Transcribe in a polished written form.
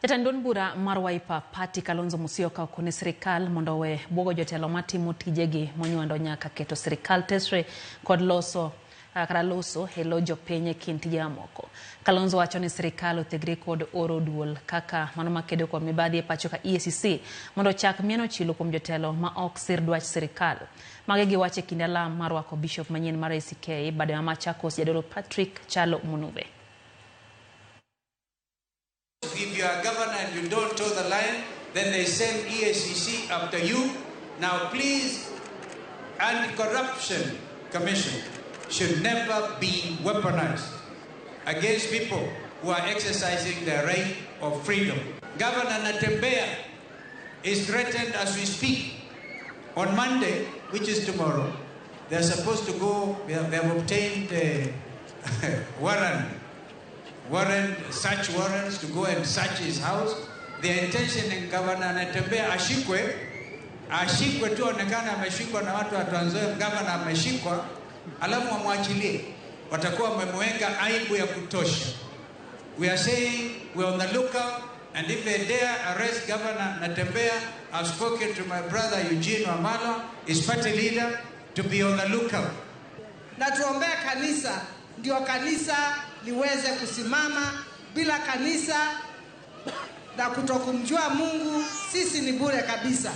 Jatend bura mar Wiper Party Kalonzo Musyoka kone Sirkal mondo we buogo jotelo matimo tijegi monywando nyaka keto Sirkal tesre kod loso elo jopiny kind tije moko. Kalonzo wacho ni Sirkal otegre kod oro duol kaka mano makedo kod mibadhi e pacho ka EACC mondo chak mieno chilo kuom jotelo ma ok sir dwach Sirkal. Mage giwache kinde alam mar wako bishop manyien mar EACC bade ma Machakos jadolo Patrick Chalo Munuve. If you are governor and you don't toe the line, then they send EACC after you. Now please, Anti-Corruption Commission should never be weaponized against people who are exercising their right of freedom. Governor Natembeya is threatened as we speak. On Monday, which is tomorrow, they're supposed to go, they have obtained a search warrants to go and search his house. Their intention in Governor Natembeya ashikwe tu onekana ameshikwa na watu wa Trans Nzoia, governor ameshikwa, alafu wamwachilie. Watakuwa wamemweka aibu ya kutosha. We are saying we're on the lookout, and if they dare arrest Governor Natembeya, I've spoken to my brother Eugene Wamalo, his party leader, to be on the lookout. Na tuombea kanisa, ndio kanisa liweze kusimama. Bila kanisa na kutokumjua Mungu, sisi ni bure kabisa.